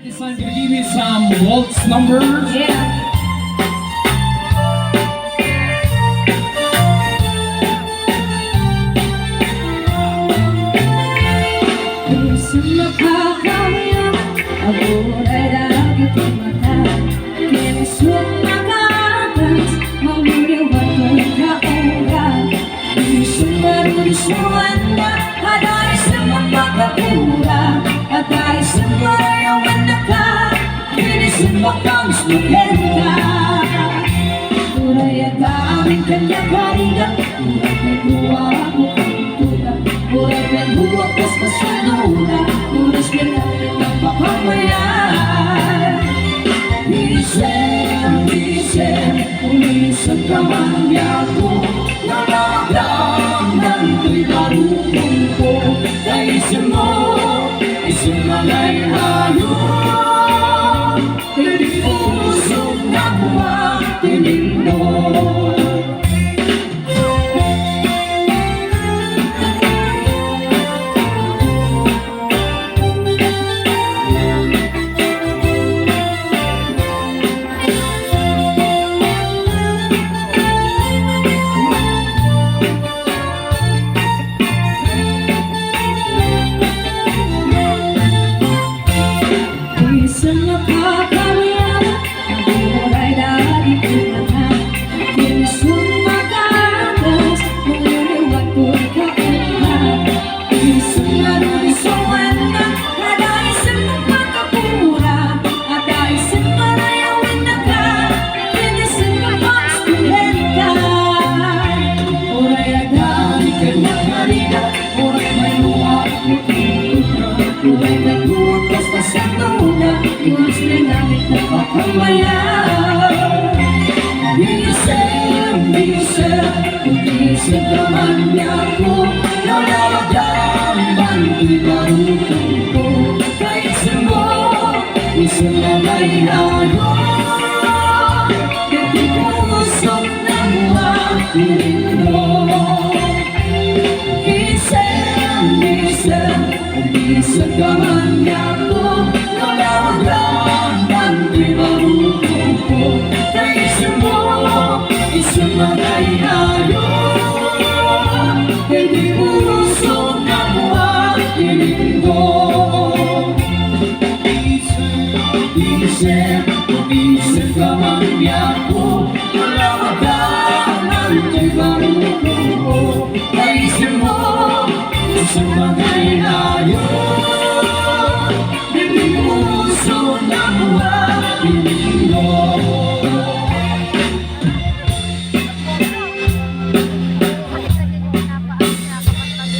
This time, gonna give you some waltz numbers. Yeah.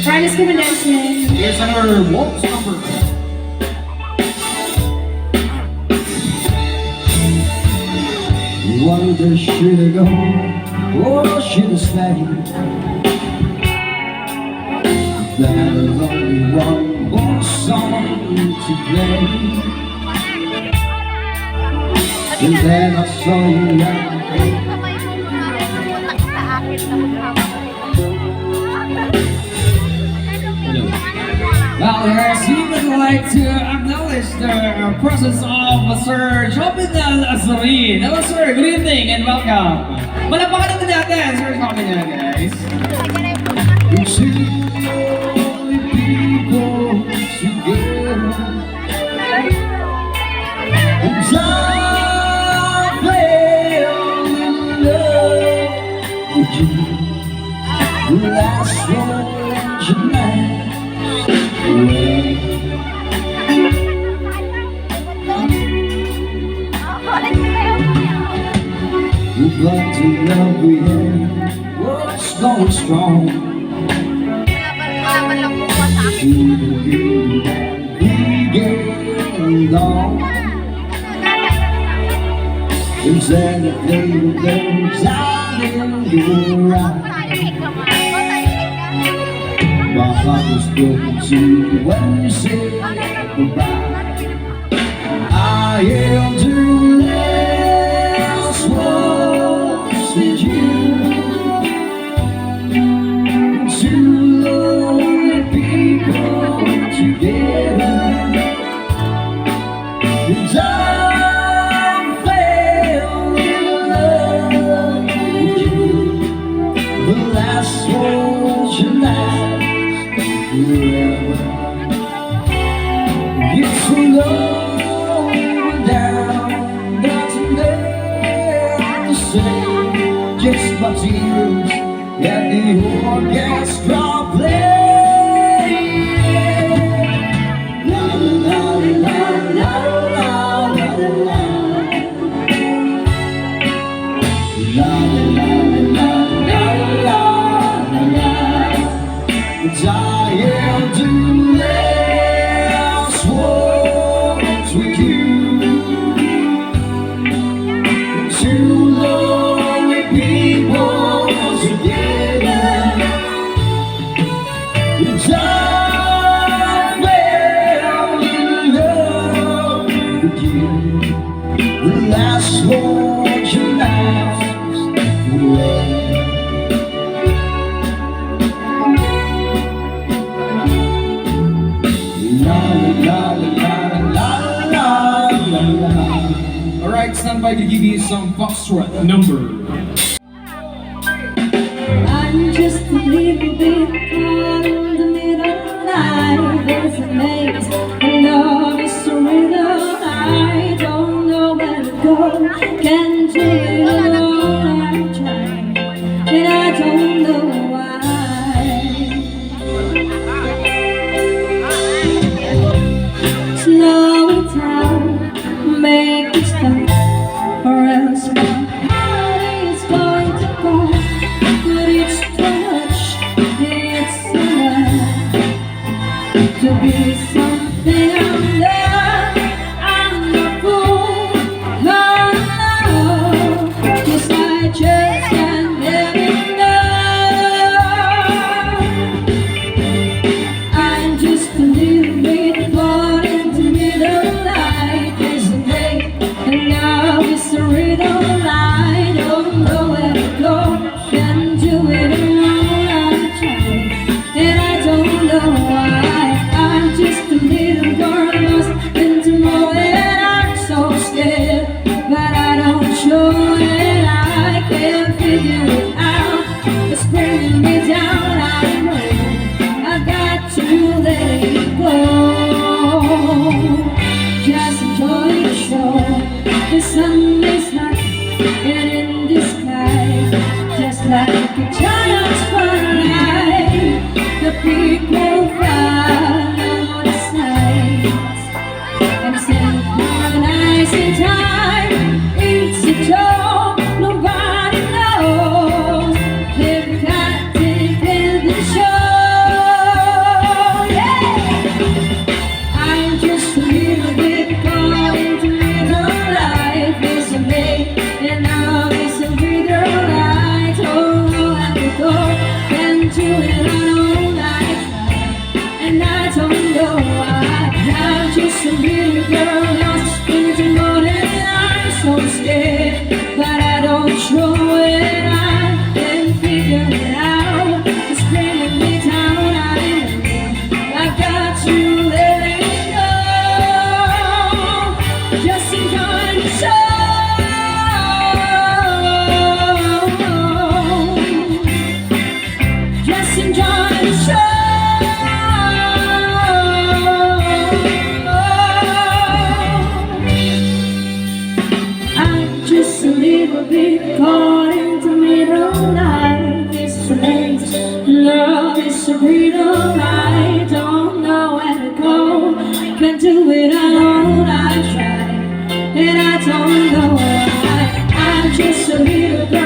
Practice come and dance, man. Here's another waltz number. Wonder should I go or should I stay? There's only one more song to play, and then I saw you now. Well, yes, we would like to acknowledge the presence of Sir Jobin Al-Azari. Hello, sir. Good evening and welcome. Malapakan natin natin, Sir Jobin, guys. Two lonely people together, and I fell in love with you. The last one tonight. But the love we had was going strong. To the beauty that we gained on. Exactly the things I knew you were right. My heart was broken too when you said goodbye. I am too last words with you. Two lonely people together. And I fell in love with you. The last one should last forever. It's so low down, nothing there to say. Just my tears and the orchestra playing. La la la la la la la la. La la la la la la la. It's I am the last words with you. Two lonely people together. And I fell in love with you. The last word you last forever. La la la la la la la. Alright, stand by to give you some foxtrot number. I'm just a little bit caught in the middle. Life is a maze, and love is a riddle. I don't know where to go. Can't do it alone. I'm trying, and I don't know why. Slow it down, make it stop, or else my heart is going to go. But it's too much, it's enough to be something I'm not. I'm not fool, I'm not. 'Cause I just can't get enough. I'm just a little bit caught in the middle. Life is a maze, and now it's a riddle. I don't know where to go. Can't do it alone. I'm trying, and I don't know why. I'm just a little girl lost in the moment. I'm so scared, but I don't show it. I can't figure it out. It's bringing me down. I know I've got to let it go. Just enjoy the show. The sun is hot and in the sky, just like a child's spotlight. The people follow the signs and synchronizing time. It's a joke nobody knows. They've got to get the show. Yeah. I'm just a little bit caught in the middle. Life is a maze, and now it's a riddle. I don't know how to go. Can't do it alone. I try, and I don't know why. I'm just a little girl lost in the morning. I'm so scared, but I don't show it. I can't figure it out. It's bringing me down. I know I've got to let it go. Just enjoy the show. Just enjoy the show. I'm just a little bit caught in the middle. Life is a maze, love is a riddle. I don't know where to go. Can't do it alone. I try, and I don't know why. I'm just a little girl